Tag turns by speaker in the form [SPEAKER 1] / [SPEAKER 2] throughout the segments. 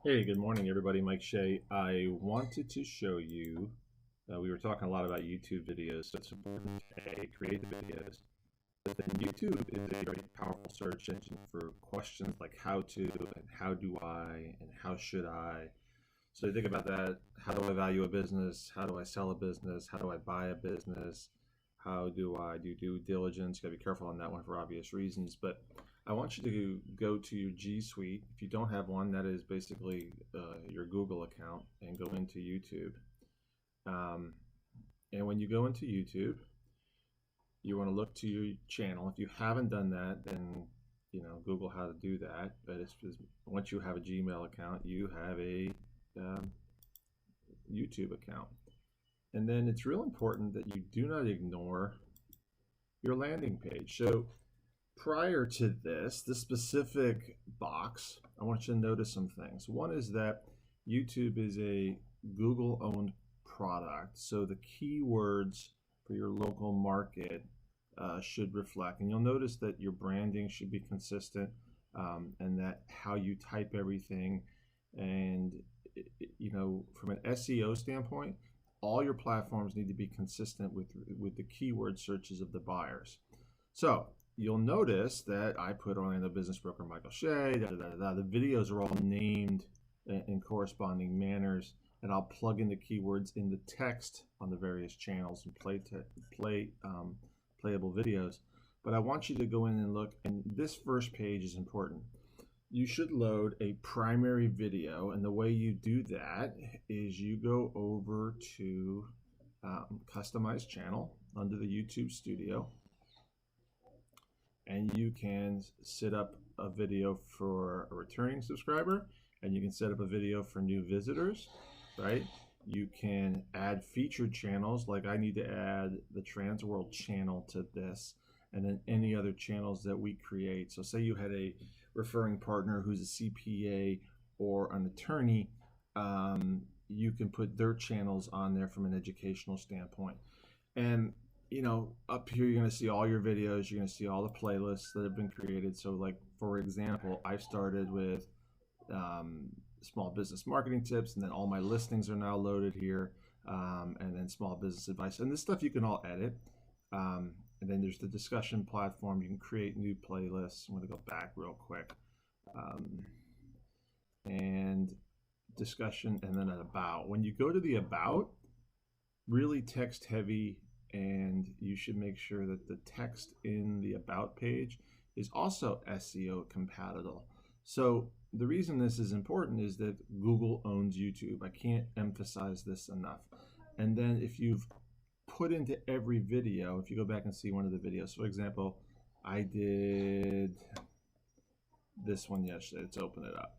[SPEAKER 1] Hey, good morning, everybody. Mike Shea. I wanted to show you, we were talking a lot about YouTube videos, so it's important to create the videos. But then YouTube is a very powerful search engine for questions like how to, and how do I, and how should I. So you think about that. How do I value a business? How do I sell a business? How do I buy a business? How do I do due diligence? Got to be careful on that one for obvious reasons. But I want you to go to your G Suite. If you don't have one, that is basically your Google account, and go into YouTube. And when you go into YouTube, you want to look to your channel. If you haven't done that, then Google how to do that. But once you have a Gmail account, you have a YouTube account. And then it's real important that you do not ignore your landing page. So prior to this specific box, I want you to notice some things. One is that YouTube is a Google-owned product, so the keywords for your local market should reflect. And you'll notice that your branding should be consistent, and that how you type everything. And from an SEO standpoint, all your platforms need to be consistent with the keyword searches of the buyers. So you'll notice that I put Orlando Business Broker Michael Shea, the videos are all named in corresponding manners, and I'll plug in the keywords in the text on the various channels and playable videos. But I want you to go in and look, and this first page is important. You should load a primary video, and the way you do that is you go over to Customize Channel under the YouTube Studio, and you can set up a video for a returning subscriber, and you can set up a video for new visitors, right? You can add featured channels, like I need to add the Transworld channel to this, and then any other channels that we create. So say you had a referring partner who's a CPA or an attorney, you can put their channels on there from an educational standpoint. And up here you're going to see all your videos, you're going to see all the playlists that have been created. So like, for example, I started with small business marketing tips, and then all my listings are now loaded here, and then small business advice. And this stuff you can all edit. And then there's the discussion platform. You can create new playlists. I'm going to go back real quick. And discussion, and then an about. When you go to the about, really text heavy, and you should make sure that the text in the about page is also SEO compatible. So the reason this is important is that Google owns YouTube. I can't emphasize this enough. And then if you've put into every video, if you go back and see one of the videos, for example, I did this one yesterday. Let's open it up.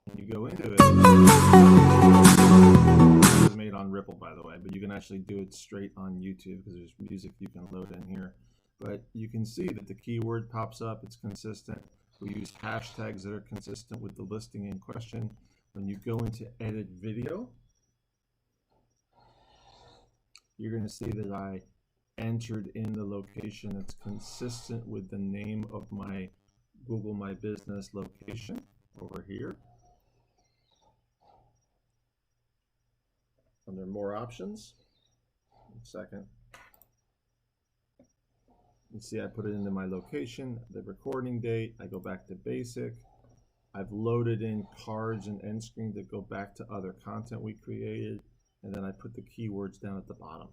[SPEAKER 1] And you go into it. It was made on Ripple, by the way, but you can actually do it straight on YouTube because there's music you can load in here. But you can see that the keyword pops up, it's consistent. We use hashtags that are consistent with the listing in question. When you go into edit video, you're going to see that I entered in the location that's consistent with the name of my Google My Business location over here. Under more options, one second. You see I put it into my location, the recording date, I go back to basic. I've loaded in cards and end screen that go back to other content we created, and then I put the keywords down at the bottom.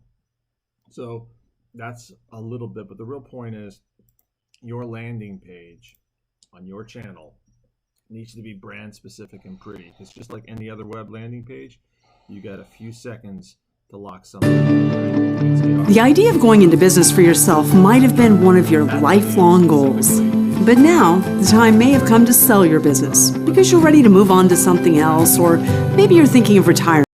[SPEAKER 1] So that's a little bit, but the real point is your landing page on your channel needs to be brand specific and pretty. It's just like any other web landing page. You got a few seconds to lock something.
[SPEAKER 2] The idea of going into business for yourself might have been one of your lifelong goals. But now, the time may have come to sell your business because you're ready to move on to something else, or maybe you're thinking of retiring.